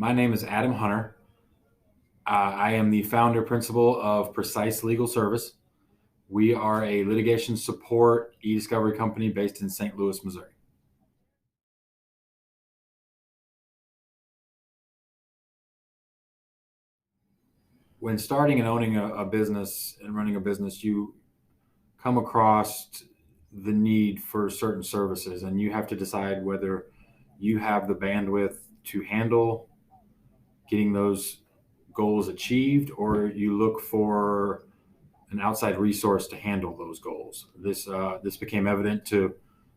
My name is Adam Hunter. I am the founder principal of Precise Legal Service. We are a litigation support e-discovery company based in St. Louis, Missouri. When starting and owning a business and running a business, you come across the need for certain services, and you have to decide whether you have the bandwidth to handle getting those goals achieved, or you look for an outside resource to handle those goals. This became evident to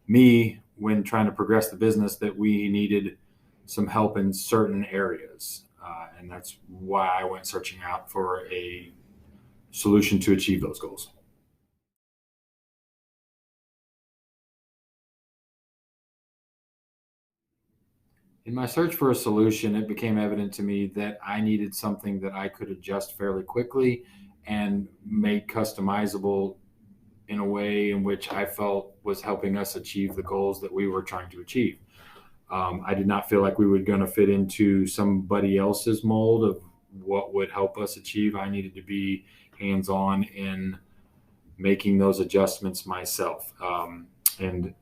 me when trying to progress the business that we needed some help in certain areas, and that's why I went searching out for a solution to achieve those goals. In my search for a solution, it became evident to me that I needed something that I could adjust fairly quickly and make customizable in a way in which I felt was helping us achieve the goals that we were trying to achieve. I did not feel like we were going to fit into somebody else's mold of what would help us achieve. I needed to be hands on in making those adjustments myself. And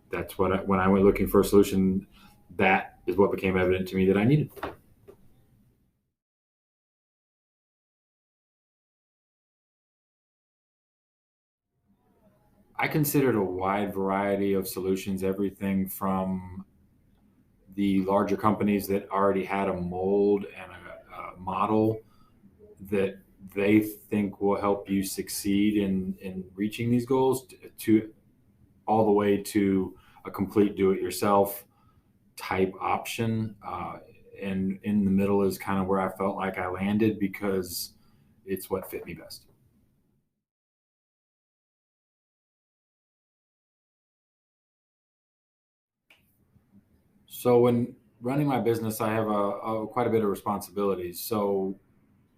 that's when I went looking for a solution, that is what became evident to me that I needed. I considered a wide variety of solutions, everything from the larger companies that already had a mold and a model that they think will help you succeed in reaching these goals to all the way to a complete do-it-yourself type option. And in the middle is kind of where I felt like I landed because it's what fit me best. So when running my business, I have a quite a bit of responsibilities. So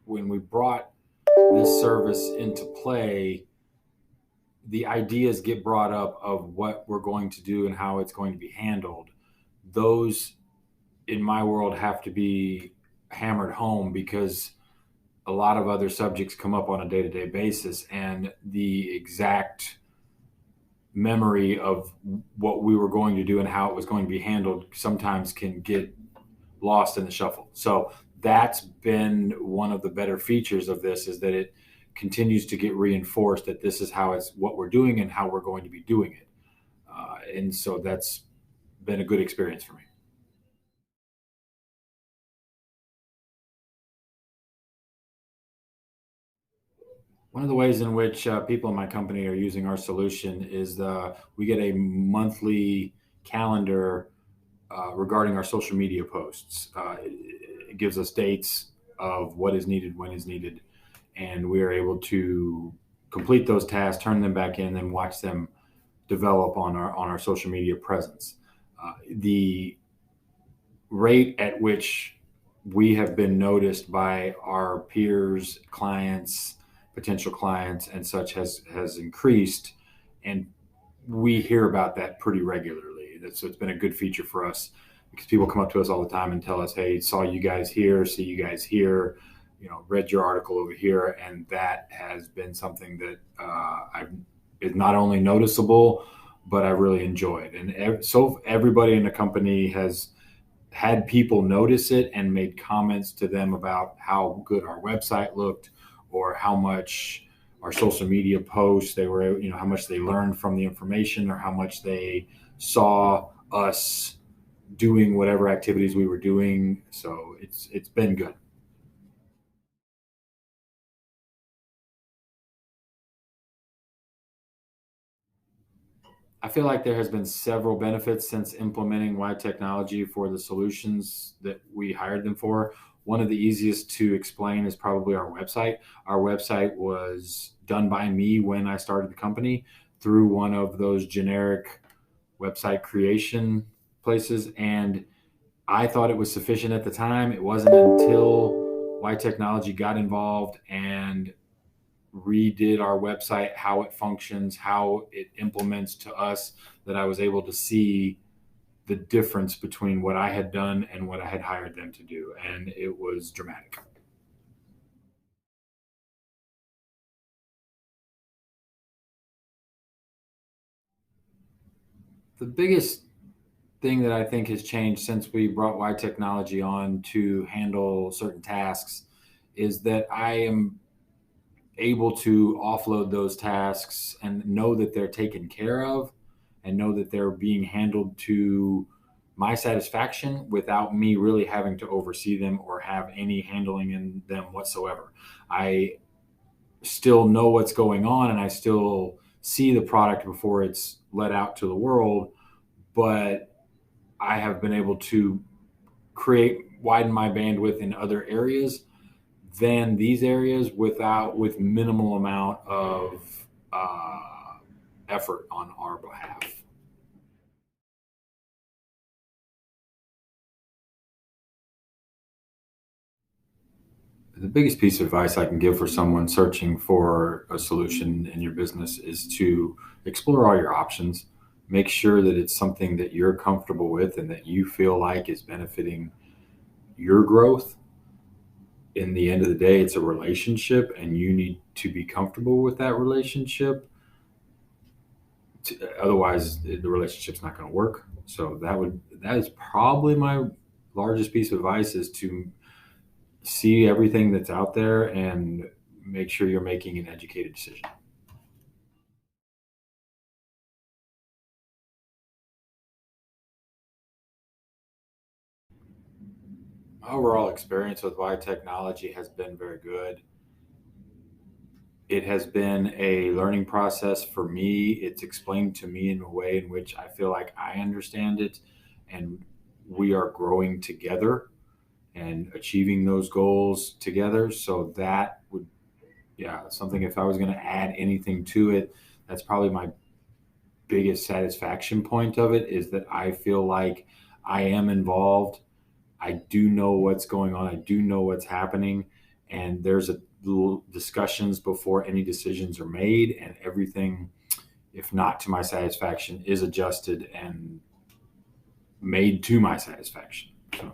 when we brought this service into play, the ideas get brought up of what we're going to do and how it's going to be handled. Those in my world have to be hammered home because a lot of other subjects come up on a day-to-day basis, and the exact memory of what we were going to do and how it was going to be handled sometimes can get lost in the shuffle. So that's been one of the better features of this, is that it continues to get reinforced that this is how it's what we're doing and how we're going to be doing it. And so that's been a good experience for me. One of the ways in which people in my company are using our solution is we get a monthly calendar regarding our social media posts. It gives us dates of what is needed, when is needed, and we are able to complete those tasks, turn them back in, and watch them develop on our social media presence. The rate at which we have been noticed by our peers, clients, potential clients, and such has increased, and we hear about that pretty regularly. So it's been a good feature for us because people come up to us all the time and tell us, "Hey, saw you guys here, see you guys here, read your article over here," and that has been something that I've is not only noticeable, but I really enjoyed. And so everybody in the company has had people notice it and made comments to them about how good our website looked, or how much our social media posts they were, how much they learned from the information, or how much they saw us doing whatever activities we were doing. So it's been good. I feel like there has been several benefits since implementing Ytechnology for the solutions that we hired them for. One of the easiest to explain is probably our website. Our website was done by me when I started the company through one of those generic website creation places, and I thought it was sufficient at the time. It wasn't until Ytechnology got involved and redid our website, how it functions, how it implements to us, that I was able to see the difference between what I had done and what I had hired them to do. And it was dramatic. The biggest thing that I think has changed since we brought Ytechnology on to handle certain tasks is that I am able to offload those tasks and know that they're taken care of and know that they're being handled to my satisfaction without me really having to oversee them or have any handling in them whatsoever. I still know what's going on and I still see the product before it's let out to the world, but I have been able to widen my bandwidth in other areas than these areas with minimal amount of effort on our behalf. The biggest piece of advice I can give for someone searching for a solution in your business is to explore all your options. Make sure that it's something that you're comfortable with and that you feel like is benefiting your growth. In the end of the day, it's a relationship, and you need to be comfortable with that relationship. Otherwise, the relationship's not going to work. So that is probably my largest piece of advice, is to see everything that's out there and make sure you're making an educated decision. My overall experience with Y Technology has been very good. It has been a learning process for me. It's explained to me in a way in which I feel like I understand it, and we are growing together and achieving those goals together. So that would, yeah, something, if I was going to add anything to it, that's probably my biggest satisfaction point of it, is that I feel like I am involved. I do know what's going on. I do know what's happening. And there's a little discussions before any decisions are made, and everything, if not to my satisfaction, is adjusted and made to my satisfaction. So.